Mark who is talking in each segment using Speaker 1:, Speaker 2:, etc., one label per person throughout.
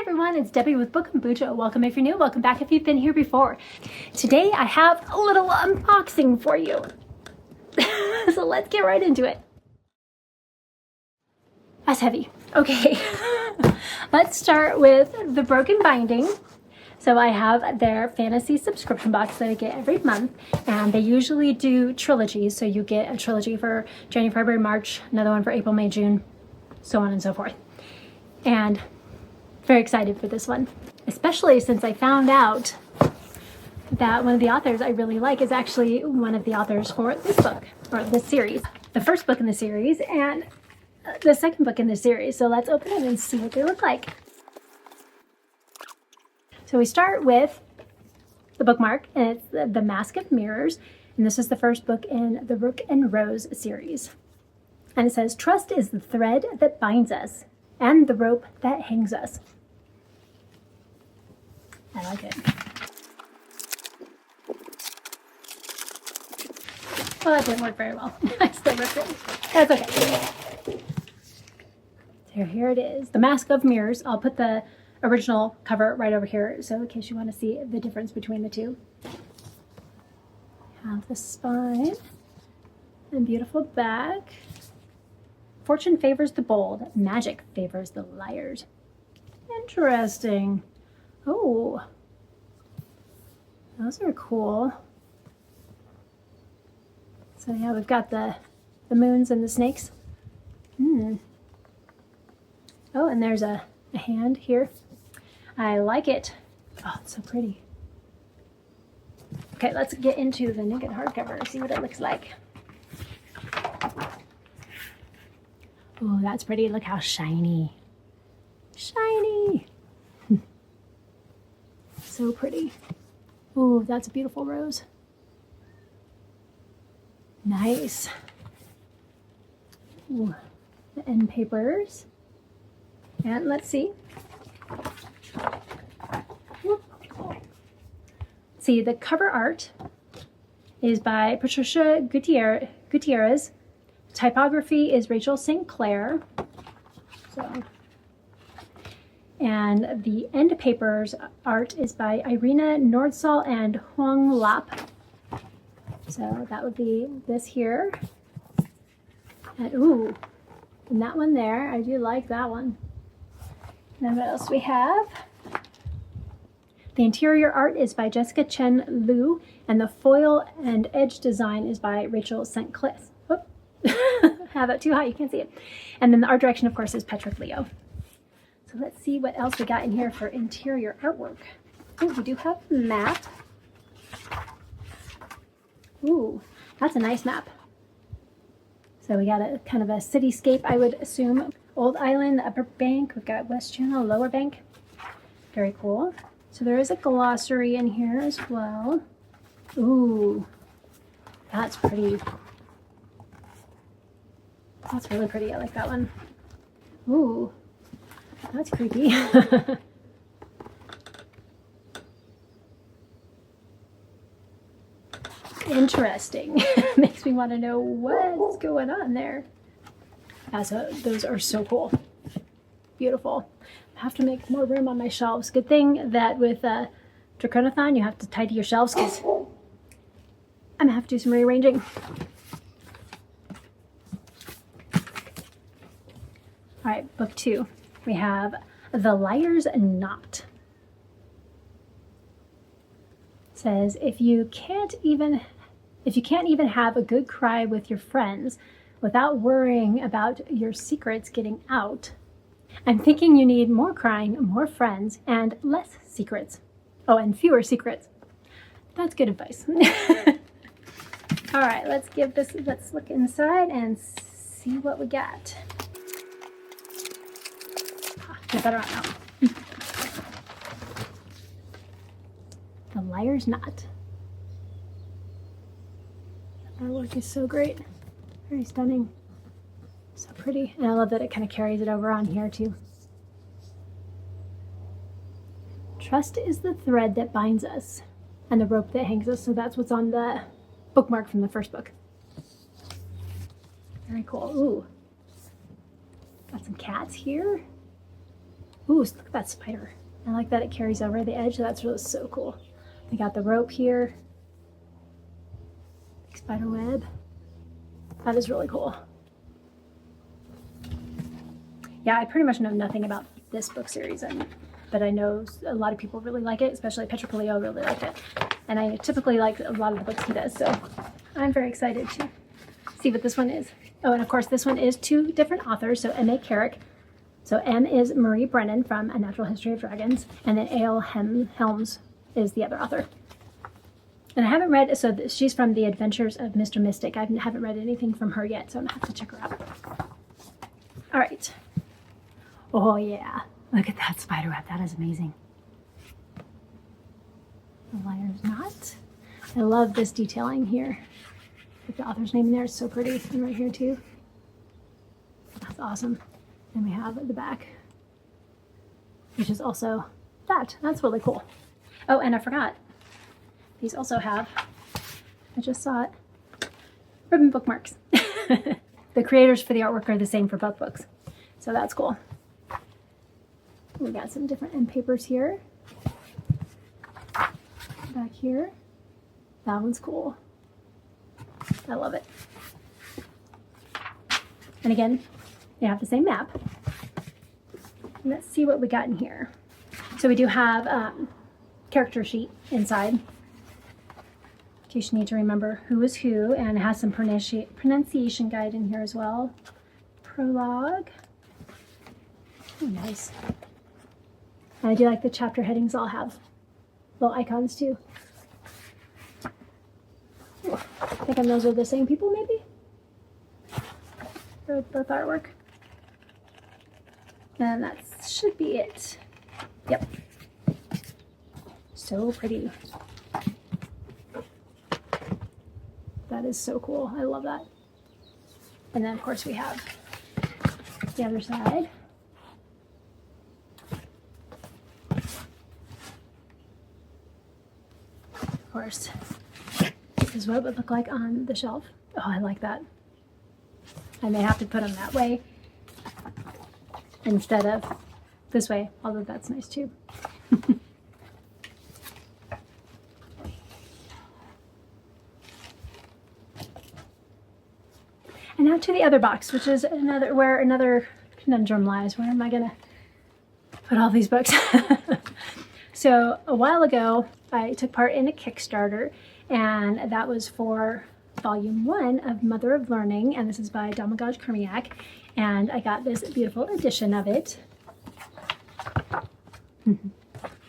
Speaker 1: everyone, it's Debbie with Book Kombucha. Welcome if you're new, welcome back if you've been here before. Today I have a little unboxing for you. So let's get right into it. That's heavy. Okay, let's start with the Broken Binding. So I have their fantasy subscription box that I get every month, and they usually do trilogies. So you get a trilogy for January, February, March, another one for April, May, June, so on and so forth. And very excited for this one, especially since I found out that one of the authors I really like is actually one of the authors for this book, or this series. The first book in the series and the second book in the series. So let's open it and see what they look like. So we start with the bookmark, and it's the Mask of Mirrors, and this is the first book in the Rook and Rose series. And it says, "Trust is the thread that binds us, and the rope that hangs us." I like it. Well, that didn't work very well. I still ripped it. That's okay. So here it is, the Mask of Mirrors. I'll put the original cover right over here, so in case you want to see the difference between the two. Have the spine and beautiful back. Fortune favors the bold, magic favors the liars. Interesting. Oh, those are cool. So yeah, we've got the moons and the snakes. Oh, and there's a hand here. I like it. Oh, it's so pretty. Okay, let's get into the naked hardcover, see what it looks like. Oh, that's pretty. Look how shiny. Shiny. So pretty. Oh, that's a beautiful rose. Nice. Ooh, the end papers. And let's see. See, the cover art is by Patricia Gutierrez. Typography is Rachel St. Clair. So, and the end papers art is by Irina Nordsall and Huang Lap. So that would be this here. And ooh, and that one there, I do like that one. And then what else do we have? The interior art is by Jessica Chen Liu, and the foil and edge design is by Rachel St. Clair. Whoop. Have it too high, you can't see it. And then the art direction, of course, is Patrick Leo. So let's see what else we got in here for interior artwork. Oh, we do have a map. Ooh, that's a nice map. So we got a kind of a cityscape, I would assume. Old Island, the upper bank. We've got West Channel, lower bank. Very cool. So there is a glossary in here as well. Ooh, that's pretty. That's really pretty. I like that one. Ooh, that's creepy. Interesting. Makes me want to know what's going on there. Those are so cool. Beautiful. I have to make more room on my shelves. Good thing that with Draconathon you have to tidy your shelves, because I'm gonna have to do some rearranging. All right, book 2. We have The Liar's Knot. It says, if you can't even have a good cry with your friends without worrying about your secrets getting out, I'm thinking you need more crying, more friends, and less secrets. Oh, and fewer secrets. That's good advice. All right, let's look inside and see what we got. I better not know. The Liar's Knot. The artwork is so great. Very stunning. So pretty. And I love that it kind of carries it over on here too. Trust is the thread that binds us, and the rope that hangs us. So that's what's on the bookmark from the first book. Very cool. Ooh. Got some cats here. Ooh, look at that spider. I like that it carries over the edge. That's really so cool. They got the rope here. Spider web. That is really cool. Yeah, I pretty much know nothing about this book series, but I know a lot of people really like it, especially Petropolio really liked it. And I typically like a lot of the books he does, so I'm very excited to see what this one is. Oh, and of course this one is 2 different authors, so M.A. Carrick. So M is Marie Brennan from A Natural History of Dragons, and then A.L. Helms is the other author. And I haven't read, so she's from The Adventures of Mr. Mystic. I haven't read anything from her yet, so I'm gonna have to check her out. All right. Oh yeah, look at that spider web, that is amazing. The liar's knot. I love this detailing here. With the author's name in there, it's so pretty. And right here too. That's awesome. And we have the back, which is also that. That's really cool. Oh, and I forgot. These also have, I just saw it, ribbon bookmarks. The creators for the artwork are the same for both books. So that's cool. We got some different end papers here. Back here. That one's cool. I love it. And again, they have the same map. Let's see what we got in here. So we do have character sheet inside, in case you need to remember who is who, and it has some pronunciation guide in here as well. Prologue. Oh, nice. And I do like the chapter headings all have little icons too. Ooh, I think those are the same people maybe? For both artwork. And that should be it. Yep. So pretty. That is so cool. I love that. And then of course we have the other side. Of course, this is what it would look like on the shelf. Oh, I like that. I may have to put them that way instead of this way, although that's nice too. And now to the other box, which is where another conundrum lies. Where am I gonna put all these books? So a while ago, I took part in a Kickstarter, and that was for Volume 1 of Mother of Learning, and this is by Domagoj Kermiak, and I got this beautiful edition of it.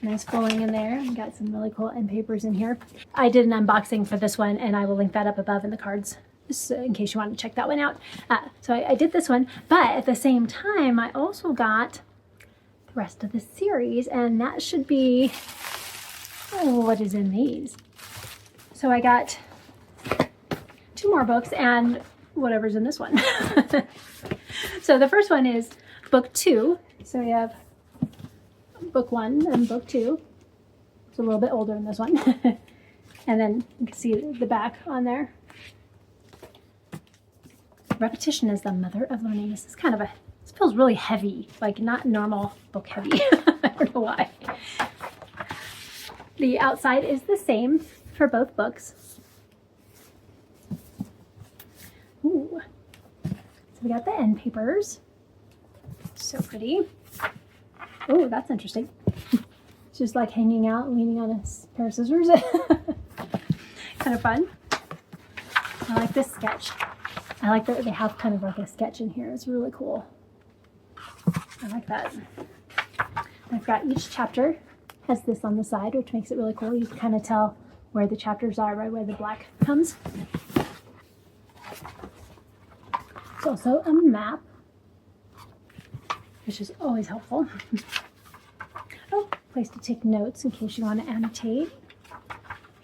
Speaker 1: Nice flowing in there. I got some really cool end papers in here. I did an unboxing for this one, and I will link that up above in the cards, so in case you want to check that one out. So I did this one, but at the same time, I also got the rest of the series, and that should be, oh, what is in these? So I got 2 more books and whatever's in this one. So the first one is book 2. So we have book 1 and book 2. It's a little bit older in this one. And then you can see the back on there. Repetition is the mother of learning. This is kind of this feels really heavy, like not normal book heavy. I don't know why. The outside is the same for both books. Ooh. So we got the end papers. So pretty. Oh, that's interesting. It's just like hanging out, leaning on a pair of scissors. Kind of fun. I like this sketch. I like that they have kind of like a sketch in here. It's really cool. I like that. I've got each chapter has this on the side, which makes it really cool. You can kind of tell where the chapters are right where the black comes. It's also a map, which is always helpful. Oh, place to take notes in case you want to annotate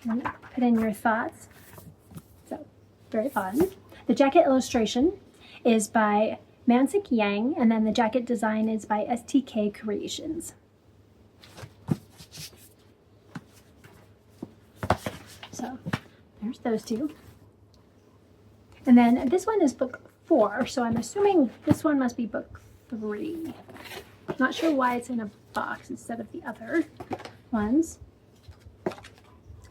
Speaker 1: and put in your thoughts. So, very fun. The jacket illustration is by Mansik Yang, and then the jacket design is by STK Creations. So, there's those 2. And then this one is book 4, so I'm assuming this one must be book 3. Not sure why it's in a box instead of the other ones.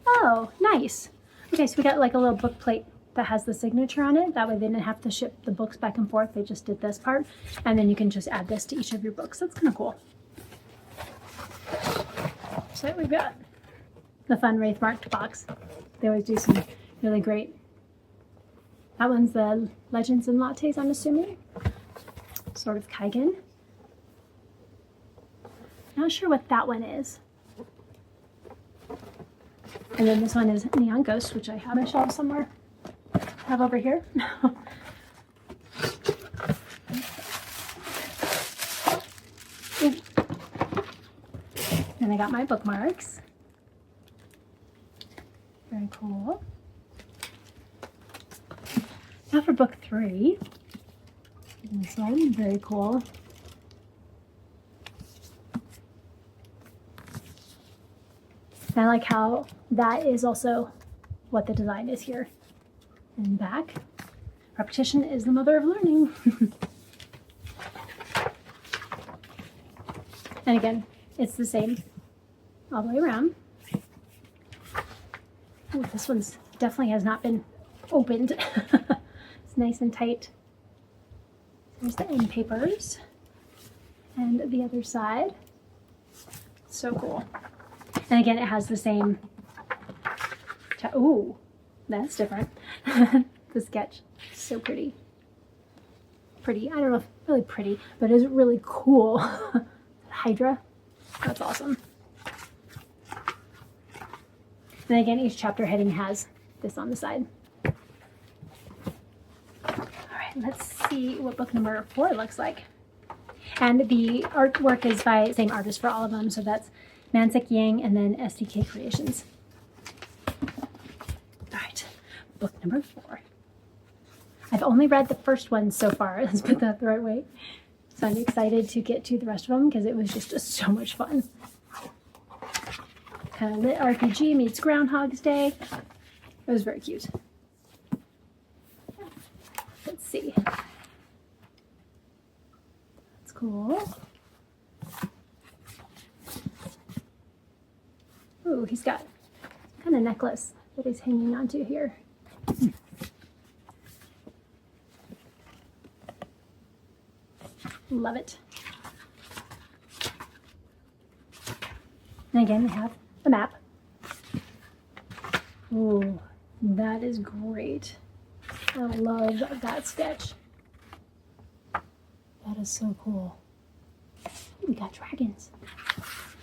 Speaker 1: Oh, nice. Okay, so we got like a little book plate that has the signature on it. That way they didn't have to ship the books back and forth. They just did this part. And then you can just add this to each of your books. That's kind of cool. So we've got the fun Wraith marked box. They always do some really great. That one's the Legends and Lattes, I'm assuming. Sort of Kaigen. Not sure what that one is. And then this one is Neon Ghost, which I have on my shelf somewhere. Have over here. And I got my bookmarks. Very cool. Now for book 3. This one, very cool. And I like how that is also what the design is here. And back. Repetition is the mother of learning. And again, it's the same all the way around. Ooh, this one's definitely has not been opened. It's nice and tight. There's the end papers. And the other side. So cool. And again, it has the same. Ooh, that's different. The sketch, so pretty. Pretty, I don't know if really pretty, but it's really cool. Hydra, that's awesome. And again, each chapter heading has this on the side. All right, let's see what book number 4 looks like. And the artwork is by the same artist for all of them, so that's Mansik Yang and then SDK Creations. All right, book number 4. I've only read the first one so far. Let's put that the right way. So I'm excited to get to the rest of them because it was just so much fun. Kind of lit RPG meets Groundhog's Day. It was very cute. Let's see. That's cool. Ooh, he's got some kind of necklace that he's hanging onto here. Love it. And again, we have the map. Ooh, that is great. I love that sketch. That is so cool. We got dragons.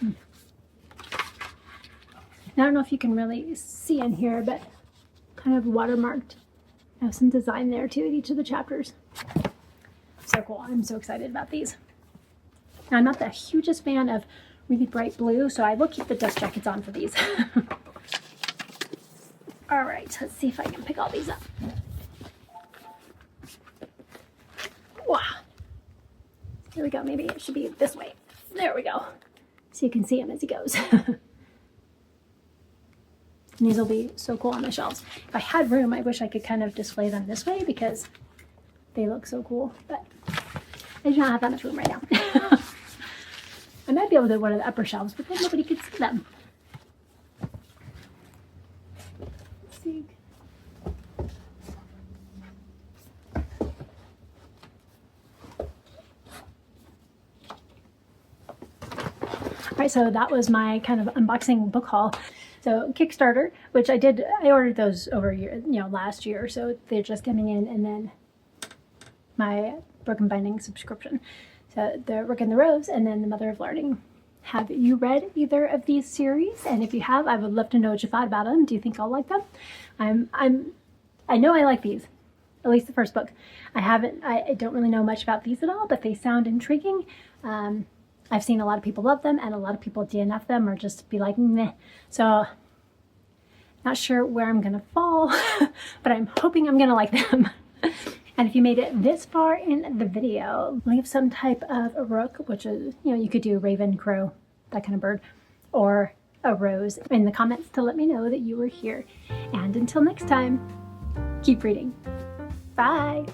Speaker 1: I don't know if you can really see in here, but kind of watermarked. I have some design there too at each of the chapters. So cool. I'm so excited about these. Now, I'm not the hugest fan of really bright blue, so I will keep the dust jackets on for these. All right, let's see if I can pick all these up. Wow. Here we go. Maybe it should be this way. There we go. So you can see him as he goes. And these will be so cool on the shelves. If I had room, I wish I could kind of display them this way because they look so cool, but I do not have that much room right now. I might be able to go to the upper shelves, but then nobody could see them. Let's see. All right, so that was my kind of unboxing book haul. So Kickstarter, which I ordered those over last year, so they're just coming in, and then my Broken Binding subscription. So the Rook and the Rose, and then the Mother of Learning. Have you read either of these series? And if you have, I would love to know what you thought about them. Do you think I'll like them? I know I like these, at least the first book. I don't really know much about these at all, but they sound intriguing. I've seen a lot of people love them, and a lot of people DNF them or just be like, meh. So, not sure where I'm gonna fall, but I'm hoping I'm gonna like them. And if you made it this far in the video, leave some type of a rook, which is, you could do raven, crow, that kind of bird, or a rose in the comments to let me know that you were here. And until next time, keep reading. Bye.